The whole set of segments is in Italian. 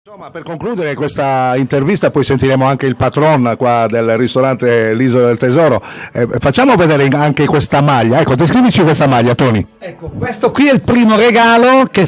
Insomma, per concludere questa intervista, poi sentiremo anche il patron qua del ristorante L'Isola del Tesoro. Facciamo vedere anche questa maglia. Ecco, descrivici questa maglia, Tony. Ecco, questo qui è il primo regalo che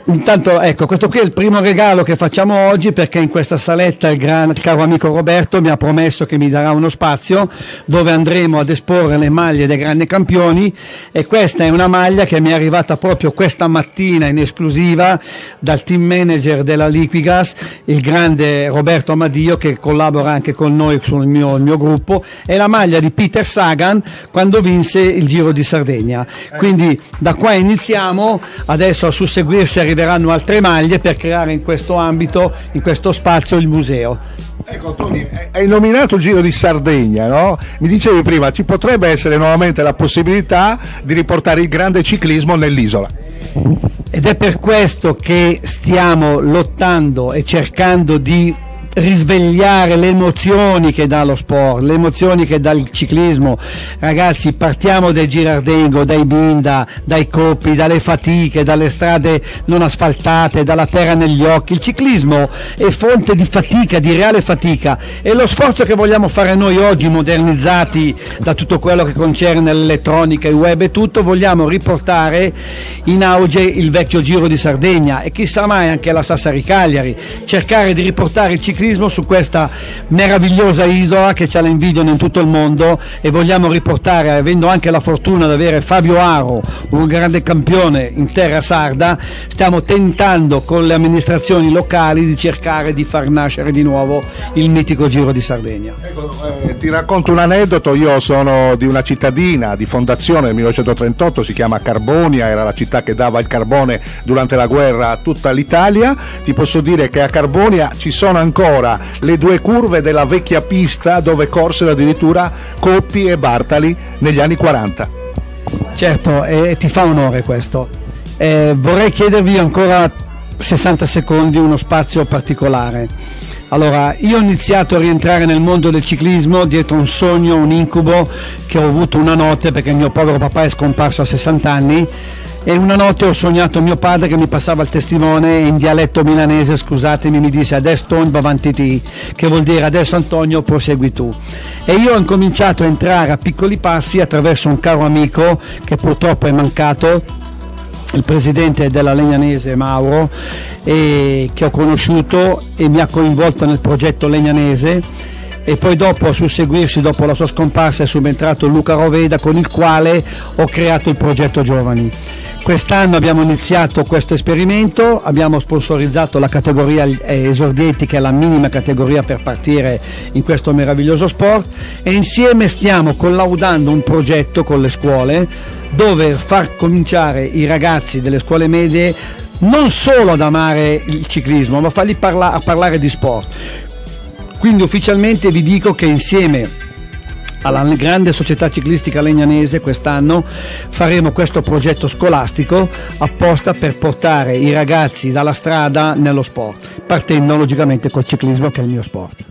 Intanto, ecco, questo qui è il primo regalo che facciamo oggi, perché in questa saletta il caro amico Roberto mi ha promesso che mi darà uno spazio dove andremo ad esporre le maglie dei grandi campioni, e questa è una maglia che mi è arrivata proprio questa mattina in esclusiva dal team manager della Liquigas, il grande Roberto Amadio, che collabora anche con noi sul mio gruppo. È la maglia di Peter Sagan quando vinse il Giro di Sardegna. Quindi da qua iniziamo, adesso a susseguirsi arriveranno altre maglie per creare in questo ambito, in questo spazio, il museo. Ecco, Tony, hai nominato il Giro di Sardegna, no? Mi dicevi prima, ci potrebbe essere nuovamente la possibilità di riportare il grande ciclismo nell'isola. Ed è per questo che stiamo lottando e cercando di risvegliare le emozioni che dà lo sport, le emozioni che dà il ciclismo. Ragazzi, partiamo dai Girardengo, dai Binda, dai Coppi, dalle fatiche, dalle strade non asfaltate, dalla terra negli occhi. Il ciclismo è fonte di fatica, di reale fatica, e lo sforzo che vogliamo fare noi oggi, modernizzati da tutto quello che concerne l'elettronica, il web e tutto, vogliamo riportare in auge il vecchio Giro di Sardegna e chissà mai anche la Sassari Cagliari, cercare di riportare il ciclismo su questa meravigliosa isola che ce la invidiano in tutto il mondo, e vogliamo riportare, avendo anche la fortuna di avere Fabio Aro, un grande campione in terra sarda, stiamo tentando con le amministrazioni locali di cercare di far nascere di nuovo il mitico Giro di Sardegna. Ecco, ti racconto un aneddoto. Io sono di una cittadina di fondazione del 1938, si chiama Carbonia, era la città che dava il carbone durante la guerra a tutta l'Italia. Ti posso dire che a Carbonia ci sono ancora le due curve della vecchia pista dove corsero addirittura Coppi e Bartali negli anni 40. Certo, ti fa onore questo. Vorrei chiedervi ancora 60 secondi uno spazio particolare. Allora, io ho iniziato a rientrare nel mondo del ciclismo dietro un sogno, un incubo che ho avuto una notte, perché il mio povero papà è scomparso a 60 anni, e una notte ho sognato mio padre che mi passava il testimone in dialetto milanese, scusatemi, mi disse adesso Ton va avanti ti, che vuol dire adesso Antonio prosegui tu. E io ho incominciato a entrare a piccoli passi attraverso un caro amico che purtroppo è mancato, il presidente della Legnanese Mauro, che ho conosciuto e mi ha coinvolto nel progetto Legnanese, e poi dopo, a susseguirsi, dopo la sua scomparsa, è subentrato Luca Roveda, con il quale ho creato il progetto Giovani. Quest'anno abbiamo iniziato questo esperimento, abbiamo sponsorizzato la categoria esordienti, che è la minima categoria per partire in questo meraviglioso sport, e insieme stiamo collaudando un progetto con le scuole dove far cominciare i ragazzi delle scuole medie non solo ad amare il ciclismo, ma farli parlare di sport. Quindi ufficialmente vi dico che insieme alla grande società ciclistica legnanese quest'anno faremo questo progetto scolastico apposta per portare i ragazzi dalla strada nello sport, partendo logicamente col ciclismo, che è il mio sport.